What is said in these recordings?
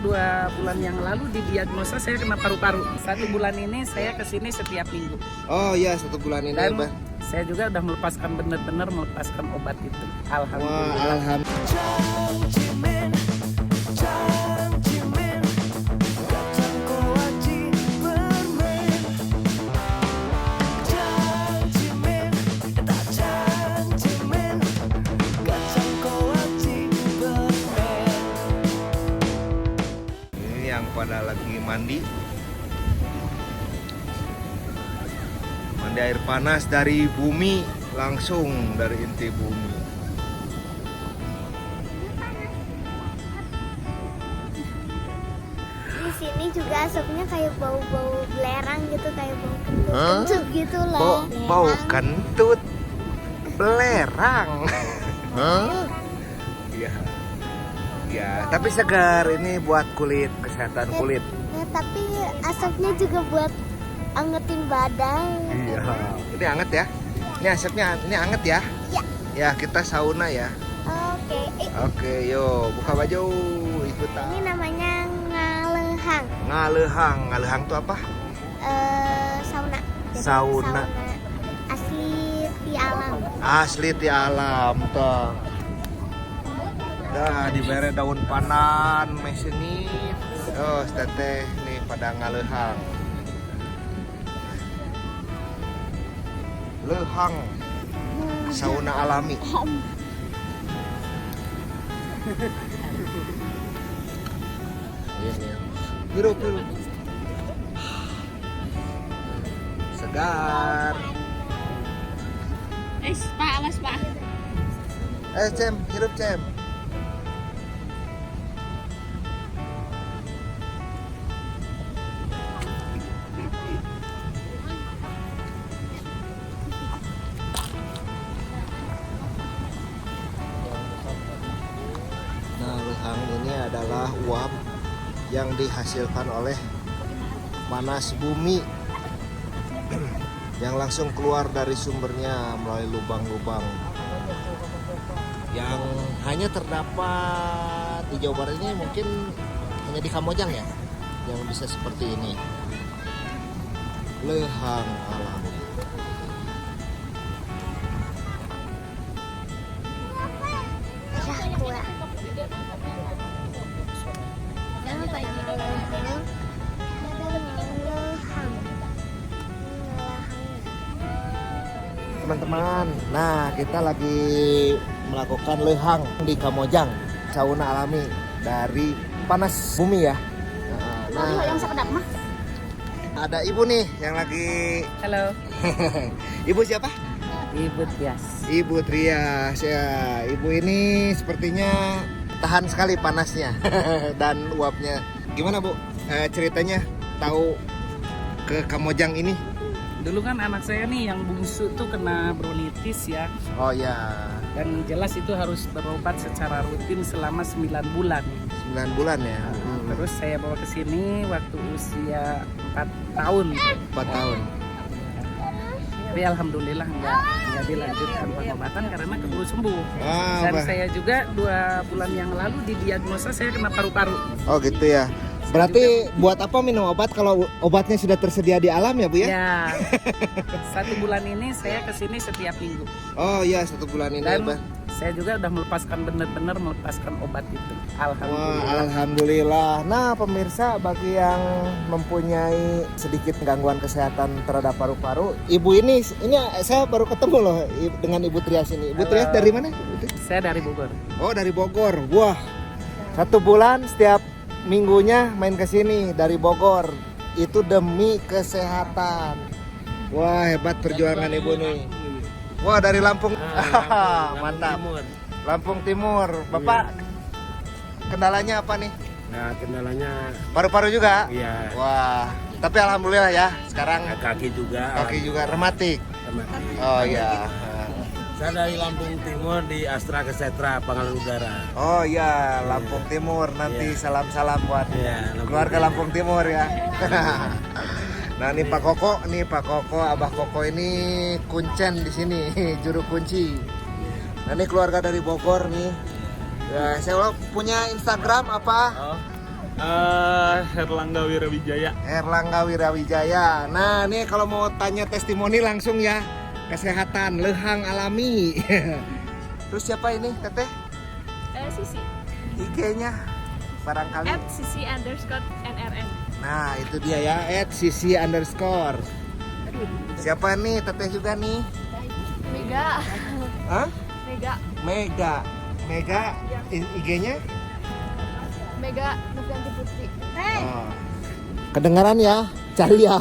2 bulan yang lalu didiagnosa saya kena paru-paru. 1 bulan ini saya kesini setiap minggu. Oh iya, 1 bulan ini ya, Dan Bang. saya juga udah benar-benar melepaskan obat itu. Alhamdulillah. Wah, alhamdulillah. Ini yang pada lagi mandi air panas dari bumi, langsung dari inti bumi. Di sini juga asapnya kayak bau-bau belerang gitu, kayak bau kentut gitu loh. Bau kentut, belerang. Iya. Ya, tapi segar, ini buat kulit, kesehatan kulit. Ya, tapi asapnya juga buat angetin badan. Iya. Ini anget ya. Ini asapnya, ini anget ya. Ya. Ya, kita sauna ya. Oke. Oke, yuk buka baju, ikutan. Ini namanya ngalehang. Ngalehang tuh apa? Sauna. Jadi Sauna. asli di alam. Asli di alam tuh. Dah diberi daun pandan, mesenit. Oh, teteh nih pada ngalehang. Lehang. Sauna alami. Ini. Hirup. Segar. Pak, awas Pak. Cem, hirup Cem. Nah, lehang ini adalah uap yang dihasilkan oleh panas bumi yang langsung keluar dari sumbernya melalui lubang-lubang yang hanya terdapat di Jawa Barat ini, mungkin hanya di Kamojang ya yang bisa seperti ini. Lehang alami. Teman-teman, nah kita lagi melakukan lehang di Kamojang, sauna alami dari panas bumi ya. Nah, yang sekedap mah. ada ibu nih yang lagi. Halo, Ibu siapa? Ibu Tias. Ibu Trias ya. Ibu ini sepertinya tahan sekali panasnya dan uapnya. Gimana Bu? Ceritanya tahu ke Kamojang ini? Dulu kan anak saya nih yang bungsu tuh kena bronkitis ya. Oh ya, Dan jelas itu harus berobat secara rutin selama 9 bulan. 9 bulan ya. Terus saya bawa ke sini waktu usia 4 tahun. 4 tahun. Tapi alhamdulillah nggak dilanjutkan pengobatan karena keburu sembuh. Dan Apa? saya juga 2 bulan yang lalu didiagnosa saya kena paru-paru. Oh gitu ya. Berarti buat apa minum obat kalau obatnya sudah tersedia di alam ya Bu ya? Ya, 1 bulan ini saya kesini setiap minggu. Oh iya, 1 bulan ini ya, Dan Bang. saya juga udah benar-benar melepaskan obat itu. Alhamdulillah. Wah, alhamdulillah. Nah, pemirsa, bagi yang mempunyai sedikit gangguan kesehatan terhadap paru-paru, ibu ini saya baru ketemu loh dengan Ibu Trias ini. Ibu Halo. Trias dari mana? Saya dari Bogor. Oh, dari Bogor. Wah, 1 bulan setiap minggunya main ke sini dari Bogor. Itu demi kesehatan. Wah, hebat perjuangan ibu nih. Wah, dari Lampung. Mantap. Lampung Timur. Bapak, kendalanya apa nih? Nah, kendalanya Paru-paru juga? ya Wah, tapi alhamdulillah ya, sekarang kaki juga. kaki juga rematik. Oh iya. Saya dari Lampung Timur di Astra Kesetra Pangkalan Udara. Oh iya, Lampung Timur. Nanti Iya. salam-salam buat Iya, keluarga Lampung Timur ya. Nah, ini Pak Koko, Abah Koko ini kuncen di sini, juru kunci. Nah, ini keluarga dari Bogor nih. Ya, saya punya Instagram apa? Oh, Herlangga Wirawijaya. Erlangga Wirawijaya. Nah, nih kalau mau tanya testimoni langsung ya. Kesehatan, lehang alami. Terus siapa ini, Teteh? Sisi IG-nya barangkali. @sisi_NRN. Nah, itu dia ya, @sisi_. Siapa nih, Teteh juga nih? Mega. Hah? Mega. Mega. Mega IG-nya? Mega Novianti Putri. Oh. Kedengaran ya? Cari ya.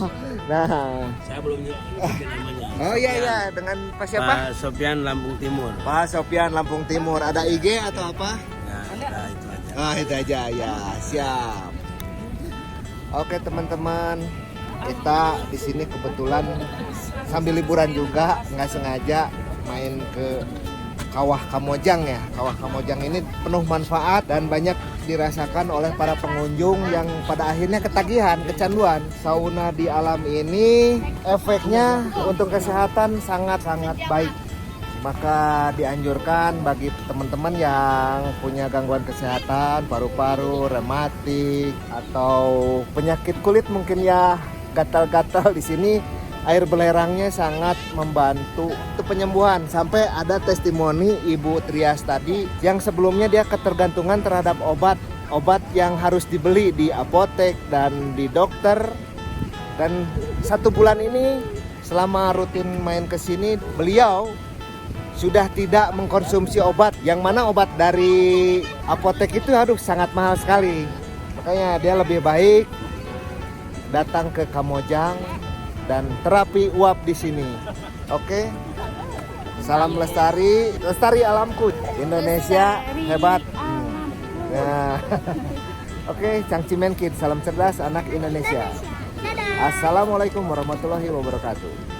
Nah. Saya belum nyebutin namanya. Oh iya, dengan Pak siapa? Pak Sopian Lampung Timur. Pak Sopian Lampung Timur. Ada IG atau apa? Ya, udah, itu aja. Ah, itu aja ya. Siap. Oke, teman-teman. Kita di sini kebetulan sambil liburan juga, nggak sengaja main ke Kawah Kamojang ya. Kawah Kamojang ini penuh manfaat dan banyak dirasakan oleh para pengunjung yang pada akhirnya ketagihan, kecanduan. Sauna di alam ini efeknya untuk kesehatan sangat-sangat baik. Maka dianjurkan bagi teman-teman yang punya gangguan kesehatan, paru-paru, rematik, atau penyakit kulit mungkin ya, gatal-gatal, di sini air belerangnya sangat membantu untuk penyembuhan. Sampai ada testimoni Ibu Trias tadi yang sebelumnya dia ketergantungan terhadap obat yang harus dibeli di apotek dan di dokter. Dan 1 bulan ini selama rutin main ke sini, beliau sudah tidak mengkonsumsi obat. Yang mana obat dari apotek itu sangat mahal sekali. Makanya dia lebih baik datang ke Kamojang dan terapi uap di sini. Oke. Salam lestari alamku. Indonesia hebat. Nah. Oke, Cangcimen Kid, salam cerdas anak Indonesia. Assalamualaikum warahmatullahi wabarakatuh.